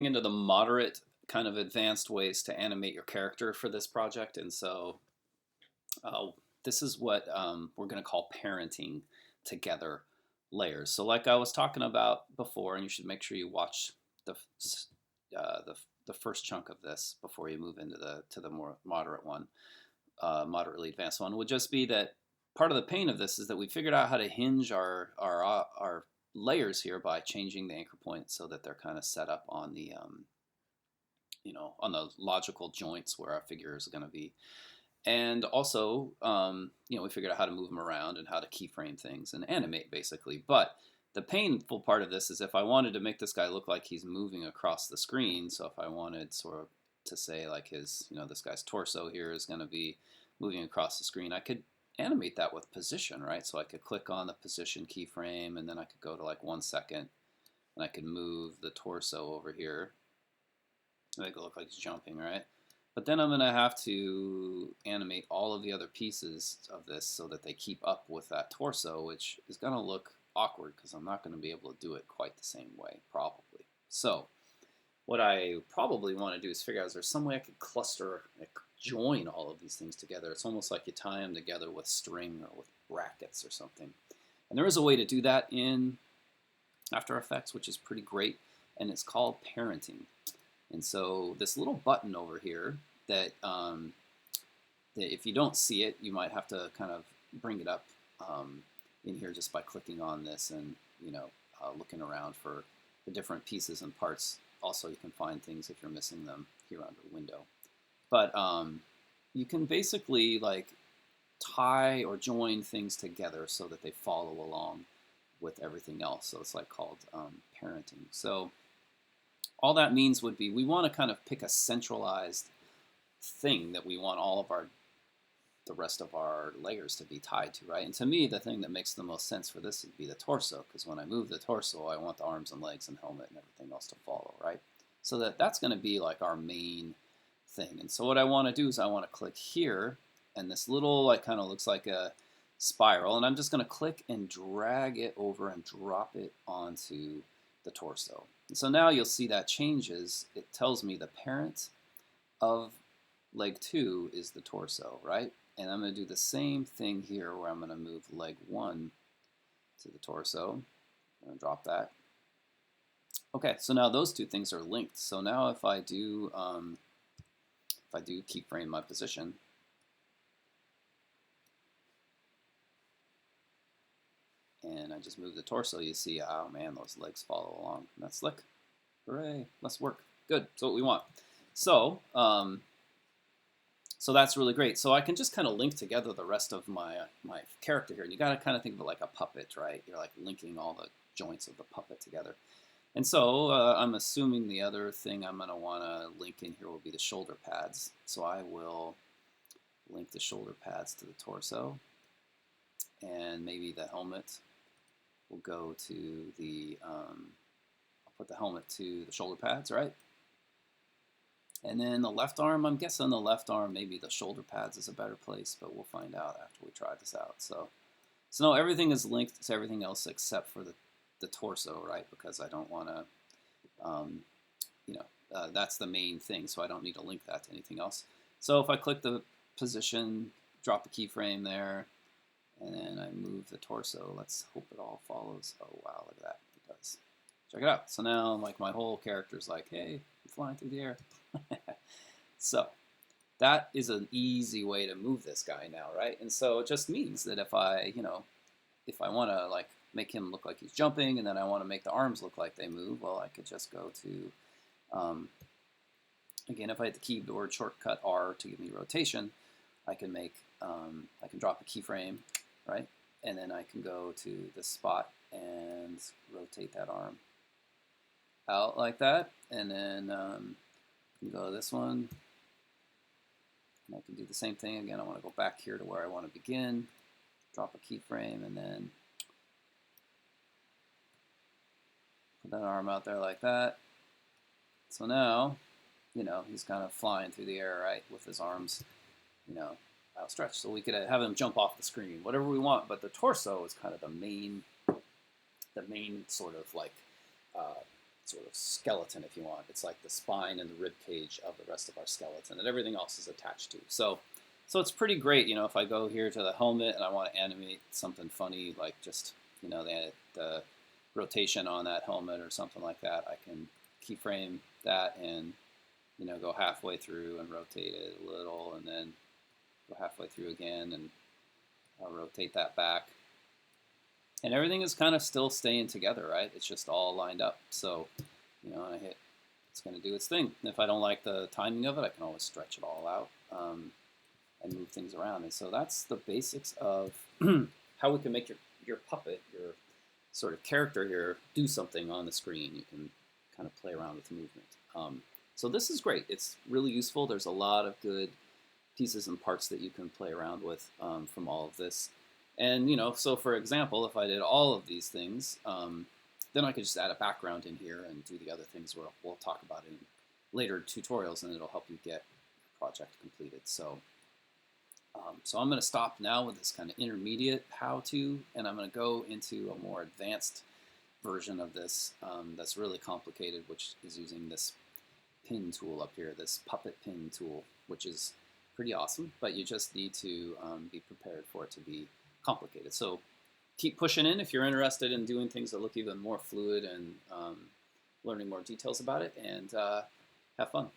into the moderate kind of advanced ways to animate your character for this project. And so uh, this is what we're going to call parenting together layers. So like I was talking about before, and you should make sure you watch the the first chunk of this before you move into the more moderate one, moderately advanced one, would just be that part of the pain of this is that we figured out how to hinge our layers here by changing the anchor points so that they're kind of set up on the on the logical joints where our figure is going to be. And also, we figured out how to move them around and how to keyframe things and animate basically. But the painful part of this is if I wanted to make this guy look like he's moving across the screen, so if I wanted sort of to say like his, this guy's torso here is going to be moving across the screen, I could animate that with position, right? So I could click on the position keyframe and then I could go to like 1 second and I could move the torso over here. Make it look like he's jumping, right? But then I'm going to have to animate all of the other pieces of this so that they keep up with that torso, which is going to look awkward because I'm not going to be able to do it quite the same way, probably. So what I probably want to do is figure out is there some way I could cluster, like join all of these things together. It's almost like you tie them together with string or with brackets or something. And there is a way to do that in After Effects, which is pretty great, and it's called parenting. And so this little button over here that if you don't see it, you might have to kind of bring it up in here just by clicking on this and looking around for the different pieces and parts. Also, you can find things if you're missing them here under Window. But you can basically like tie or join things together so that they follow along with everything else. So it's like called parenting. So all that means would be we want to kind of pick a centralized thing that we want all of the rest of our layers to be tied to, right? And to me, the thing that makes the most sense for this would be the torso, because when I move the torso, I want the arms and legs and helmet and everything else to follow, right? So that's going to be like our main thing. And so what I want to do is I want to click here, and this little like kind of looks like a spiral, and I'm just going to click and drag it over and drop it onto the torso. And so now you'll see that changes. It tells me the parent of leg 2 is the torso, right? And I'm going to do the same thing here where I'm going to move leg 1 to the torso. I'm going to drop that. Okay, so now those two things are linked. So now if I do keyframe my position, and I just move the torso, you see, oh man, those legs follow along. That's slick. Hooray, less work. Good, that's what we want. So, so that's really great. So I can just kind of link together the rest of my character here. And you got to kind of think of it like a puppet, right? You're like linking all the joints of the puppet together. And so I'm assuming the other thing I'm going to want to link in here will be the shoulder pads. So I will link the shoulder pads to the torso. And maybe the helmet will go to the, I'll put the helmet to the shoulder pads, right? And then the left arm, I'm guessing the left arm, maybe the shoulder pads is a better place, but we'll find out after we try this out. So no, everything is linked to everything else except for the torso, right? Because I don't want to, that's the main thing, so I don't need to link that to anything else. So if I click the position, drop the keyframe there, and then I move the torso, let's hope it all follows. Oh wow, look at that, it does. Check it out. So now like my whole character's like, hey, I'm flying through the air. So that is an easy way to move this guy now, right? And so it just means that if I want to like make him look like he's jumping, and then I want to make the arms look like they move, well, I could just go to, again, if I hit the keyboard shortcut R to give me rotation, I can drop a keyframe, right? And then I can go to this spot and rotate that arm out like that, and then go to this one, and I can do the same thing again. I want to go back here to where I want to begin, drop a keyframe, and then put that arm out there like that. So now, he's kind of flying through the air, right, with his arms, outstretched. So we could have him jump off the screen, whatever we want, but the torso is kind of the main sort of like sort of skeleton, if you want. It's like the spine and the rib cage of the rest of our skeleton, and everything else is attached to. So it's pretty great, if I go here to the helmet and I want to animate something funny, like just, the rotation on that helmet or something like that, I can keyframe that and, go halfway through and rotate it a little, and then go halfway through again, and I'll rotate that back. And everything is kind of still staying together, right? It's just all lined up. So, I hit, it's going to do its thing. And if I don't like the timing of it, I can always stretch it all out and move things around. And so that's the basics of how we can make your puppet, your sort of character here, do something on the screen. You can kind of play around with the movement. So this is great. It's really useful. There's a lot of good pieces and parts that you can play around with from all of this. And, so for example, if I did all of these things, then I could just add a background in here and do the other things we'll talk about in later tutorials, and it'll help you get your project completed. So I'm going to stop now with this kind of intermediate how-to, and I'm going to go into a more advanced version of this that's really complicated, which is using this pin tool up here, this puppet pin tool, which is pretty awesome, but you just need to be prepared for it to be complicated. So keep pushing in if you're interested in doing things that look even more fluid and learning more details about it, and have fun.